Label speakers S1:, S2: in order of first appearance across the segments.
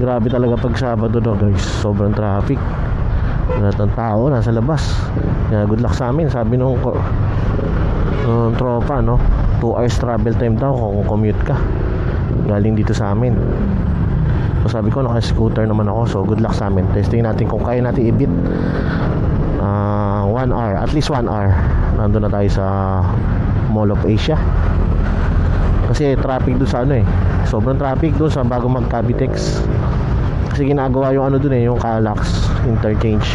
S1: Grabe talaga pag Sabado no guys, sobrang traffic. Lahat ng tao nasa labas. Kaya good luck sa amin. Sabi nung tropa no, 2 hours travel time daw kung commute ka galing dito sa amin. So sabi ko naka-scooter naman ako, so good luck sa amin. Testing natin kung kaya natin i-beat 1 hour, at least 1 hour. Nandun na tayo sa Mall of Asia. Kasi traffic doon sa ano eh, sobrang traffic doon sa bago mag-Cavitex. Kasi ginagawa yung ano doon eh, yung Calax interchange.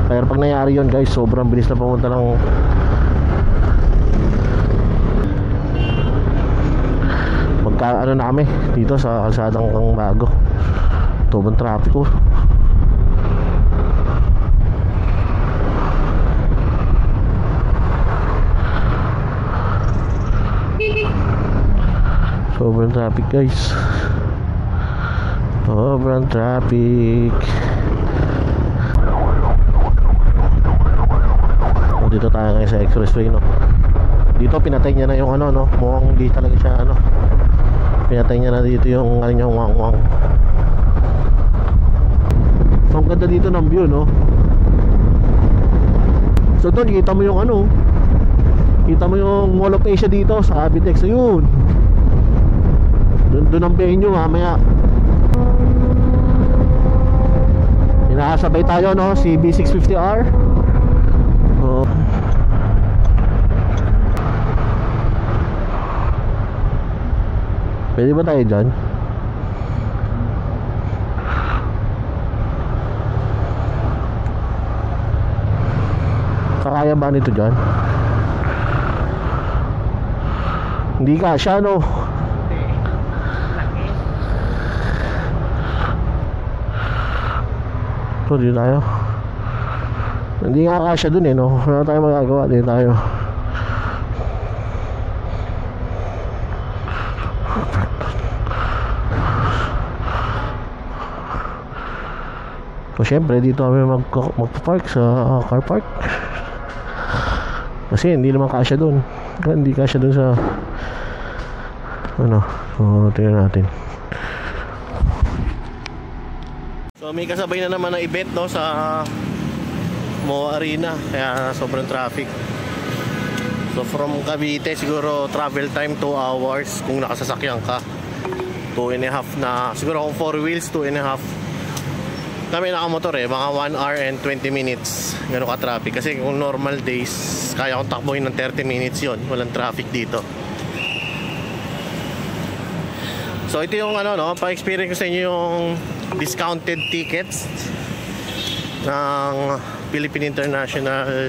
S1: Pero pag nangyari yun guys, sobrang bilis na pumunta ng ano na kami dito sa kalsadang kang bago. Sobrang traffic oh. Sobrang traffic guys. Sobrang traffic. Dito tayo ngayon sa expressway no. Dito pinatay niya na yung ano no. Mukhang di talaga siya ano. Pinatay niya na dito yung ano niya, wang-wang. So ang ganda dito ng view no. So doon kita mo yung ano, kita mo yung Mall of Asia dito sa Cavitex. Ayun, doon ang venue mamaya. Inasabay tayo no, CB650R. Oh. Pwede ba tayo dyan? Kakaya ba nito dyan? Hindi kasya no? So dito tayo. Hindi nga kasya dun eh no? Wala tayo magagawa, dito tayo. So syempre dito kami magpa-park sa car park. Kasi hindi naman kasya doon. Hindi kasya doon sa ano. So tingnan natin. So may kasabay na naman na event no sa MOA Arena. Kaya sobrang traffic. So from Cavite siguro travel time 2 hours kung nakasasakyan ka. 2.5 na. Siguro kung 4 wheels 2.5. Kami nakamotor eh, mga 1 hour and 20 minutes. Gano'n ka traffic. Kasi kung normal days, kaya kong takbohin ng 30 minutes yon. Walang traffic dito. So ito yung ano no, pa-experience ko sa inyo yung discounted tickets ng Philippine International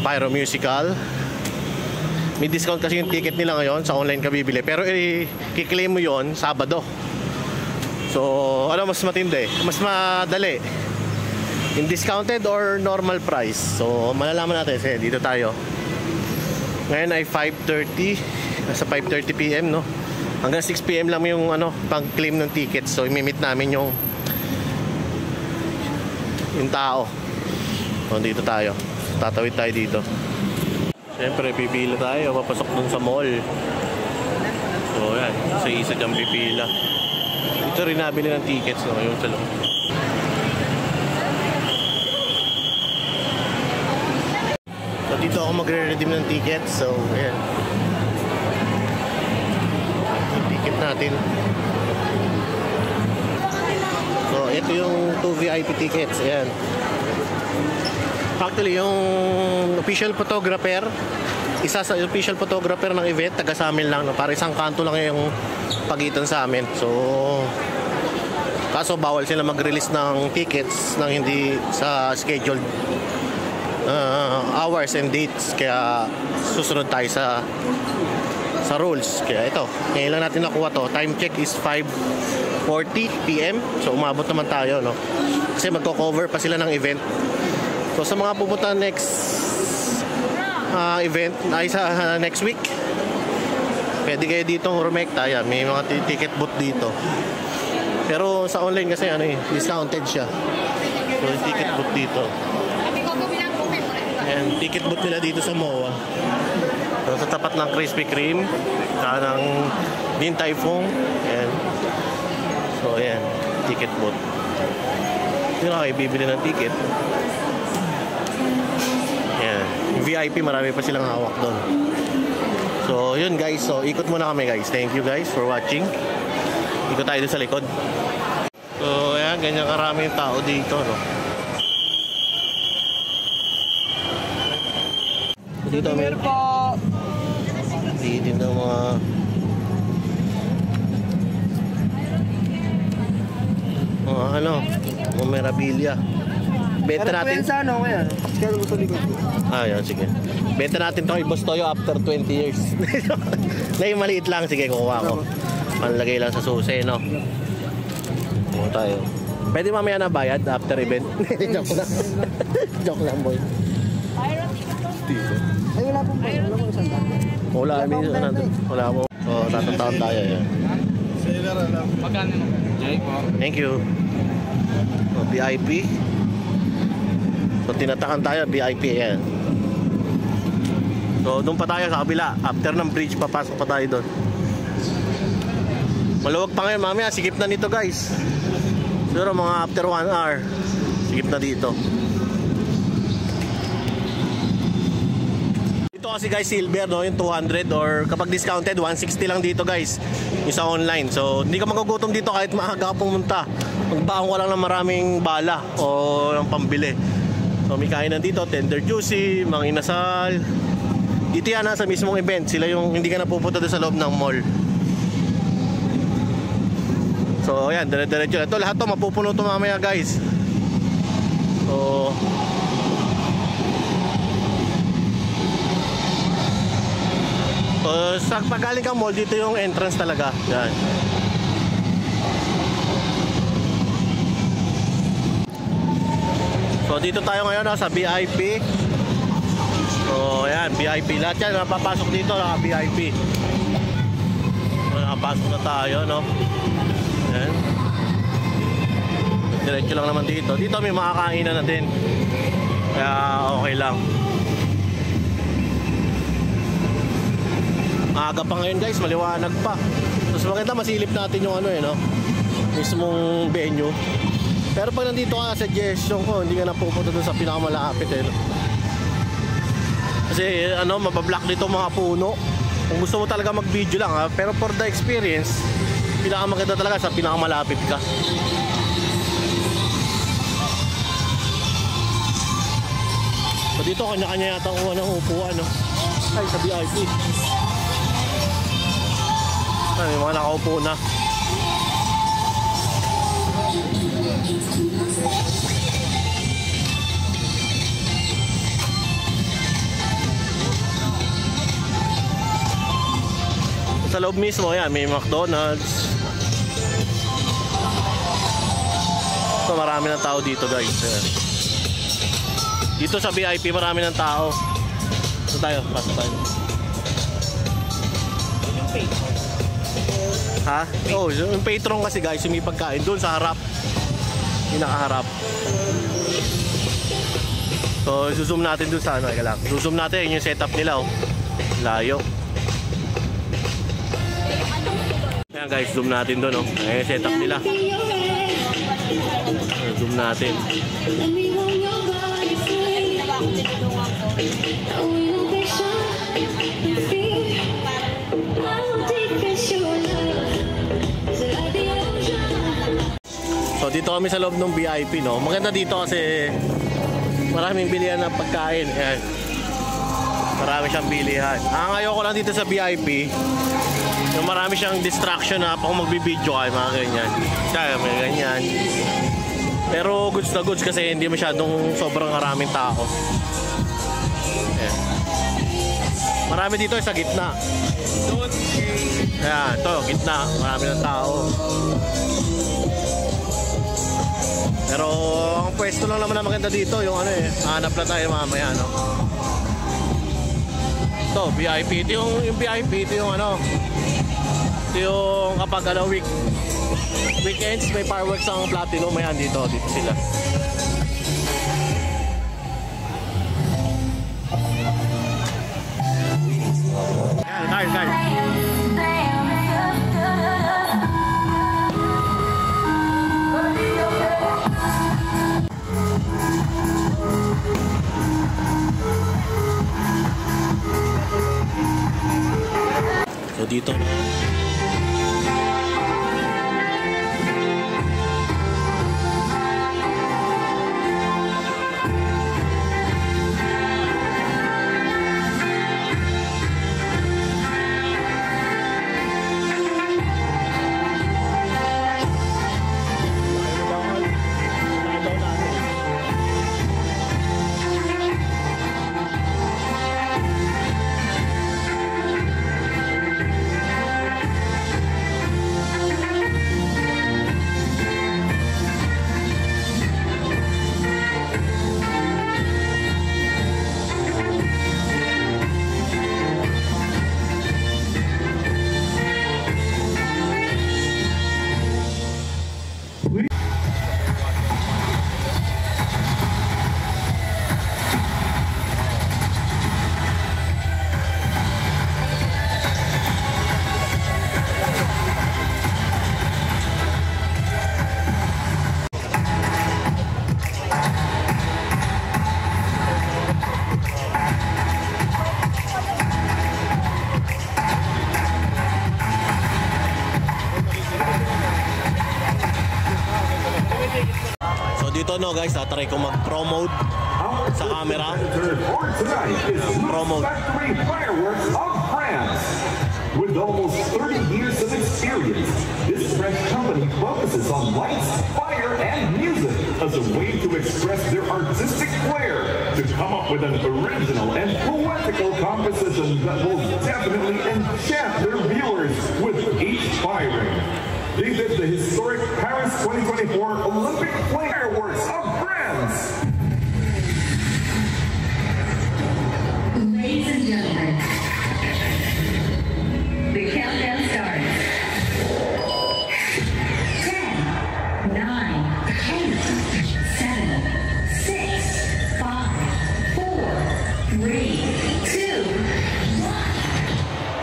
S1: Pyro Musical. May discount kasi yung ticket nila ngayon, sa online ka bibili. Pero i-claim mo yon Sabado. So, ano mas matindi? Mas madali? In discounted or normal price? So, malalaman natin kasi dito tayo. Ngayon ay 5:30. Nasa 5:30 PM, no? Hanggang 6 PM lang yung ano, pag-claim ng tickets. So, imimit namin yung tao. So, dito tayo. Tatawid tayo dito. Siyempre, pipila tayo. Papasok dun sa mall. So, yan. Isa-isa dyan pipila. Ito rin nabili ng tickets no, yung sa loob. So dito ako magre-redeem ng tickets. So ayan, yung ticket natin. So ito yung 2 VIP tickets. Ayan. Actually yung official photographer, isa sa official photographer ng event, taga sa amin lang no? Para isang kanto lang yung pagitan sa amin. So kaso bawal sila mag-release ng tickets nang hindi sa scheduled hours and dates. Kaya susunod tayo sa rules. Kaya ito, ngayon lang natin nakuha to. Time check is 5:40 PM. So umabot naman tayo no? Kasi magko-cover pa sila ng event. So sa mga pupunta next event ay sa next week, pwede kayo dito rumekta. Yan, may mga ticket booth dito. Pero sa online kasi ano eh, discounted siya. So yung ticket booth dito. Ayan, ticket booth nila dito sa MOA. So sa tapat ng Krispy Kreme, ng Din Tai Fung. Ayan. So ayan, ticket booth. Hindi na kayo bibili ng ticket. Ayan, VIP, marami pa silang hawak doon. So yun guys, so ikot muna kami guys. Thank you guys for watching. Ikot tayo doon sa likod. So ayan, ganyan karami yung tao dito, no? Dito may dito ng mga ano, memorabilia. Benta natin
S2: sa ano kaya? Kaya gusto likod.
S1: Yan, sige. Benta natin to kay Boss Toyo after 20 years. Ngayon maliit lang, sige kukuha ko. Manlagay lang sa susi, no? Kuha tayo. Pwede mamaya na bayad after event. Joke lang. Joke lang, boy. Dito.
S2: Ay, wala pong bayad. Wala pong isang dami.
S1: Wala mo. So, tatataon tayo. Yan.
S2: Magkano mo?
S1: Thank you. So, VIP. So, tinatakan tayo, VIP. Yan. So, doon pa tayo sa kabila. After ng bridge, papasok pa tayo doon. Maluwag pa ngayon, mamaya. Sikip na nito, guys. Siguro mga after 1 hour, sikip na dito. Ito kasi guys, silver, no? Yung 200 or kapag discounted, 160 lang dito guys. Yung sa online. So, hindi ka magugutom dito kahit maaga ka pumunta. Magbaon ka lang ng maraming bala o ng pambili. So, may kainan dito, tender juicy, mga inasal. Dito yan sa mismong event. Sila yung hindi ka napupunta doon sa loob ng mall. So, ayan, dire-diretso. Ito lahat to mapupuno to mamaya guys. So, sa pagaling kang mall, dito yung entrance talaga. Yan. So dito tayo ngayon sa VIP. So ayan, VIP. Lahat yan napapasok dito, naka-VIP. Nakapasok na tayo, no? Ayan. Diretso lang naman dito. Dito may makakainan na din. Kaya okay lang. Aga pa ngayon guys, maliwanag pa. Tapos maganda masilip natin yung ano no? Mismong venue. Pero pag nandito ka, suggestion ko, hindi ka na pupunta doon sa pinakamalapit no? Kasi ano, mabablock dito mga puno. Kung gusto mo talaga mag-video lang pero for the experience, pinakamaganda talaga sa pinakamalapit ka. So dito kanya-kanya yata kuha ng upuan, no? Ay, sa VIP. May mga nakaupo na. Sa loob mismo yan, may McDonald's. So marami ng tao dito guys. Ayan. Dito sa VIP marami ng tao. So tayo, pasok tayo. Ha? Oh, yung patron kasi guys, yung may pagkain doon sa harap. Yung nakaharap. So, zoom natin doon sa ano, zoom natin yung setup nila, oh. Layo. Ayan guys, zoom natin doon, oh. Ayan yung setup nila. Zoom natin. So dito kami sa loob ng VIP, no? Maganda dito kasi maraming bilihan ng pagkain. Ayan. Marami siyang bilihan. Ang ayoko lang dito sa VIP, yung marami siyang distraction na kung magbibideo kayo, mga ganyan. Kaya may ganyan. Pero goods na goods kasi hindi masyadong sobrang maraming tao. Ayan. Marami dito sa gitna. Ayan, ito, gitna. Marami ng tao. Pero ang pwesto lang naman na maganda dito, yung ano hanap na tayo mamaya, no? Ito, VIP. Ito yung VIP, ito yung ano, ito yung kapag ano, weekends, may fireworks ang Platinum, mayan dito sila. Guys. dito no guys, try ko mag-promote sa camera. Promote.
S3: Factory Fireworks of France. With almost 30 years of experience, this French company focuses on lights, fire, and music as a way to express their artistic flair, to come up with an original and poetical composition that will definitely enchant their viewers with each firing. They did the historic Paris 2024 Olympic Fireworks of France.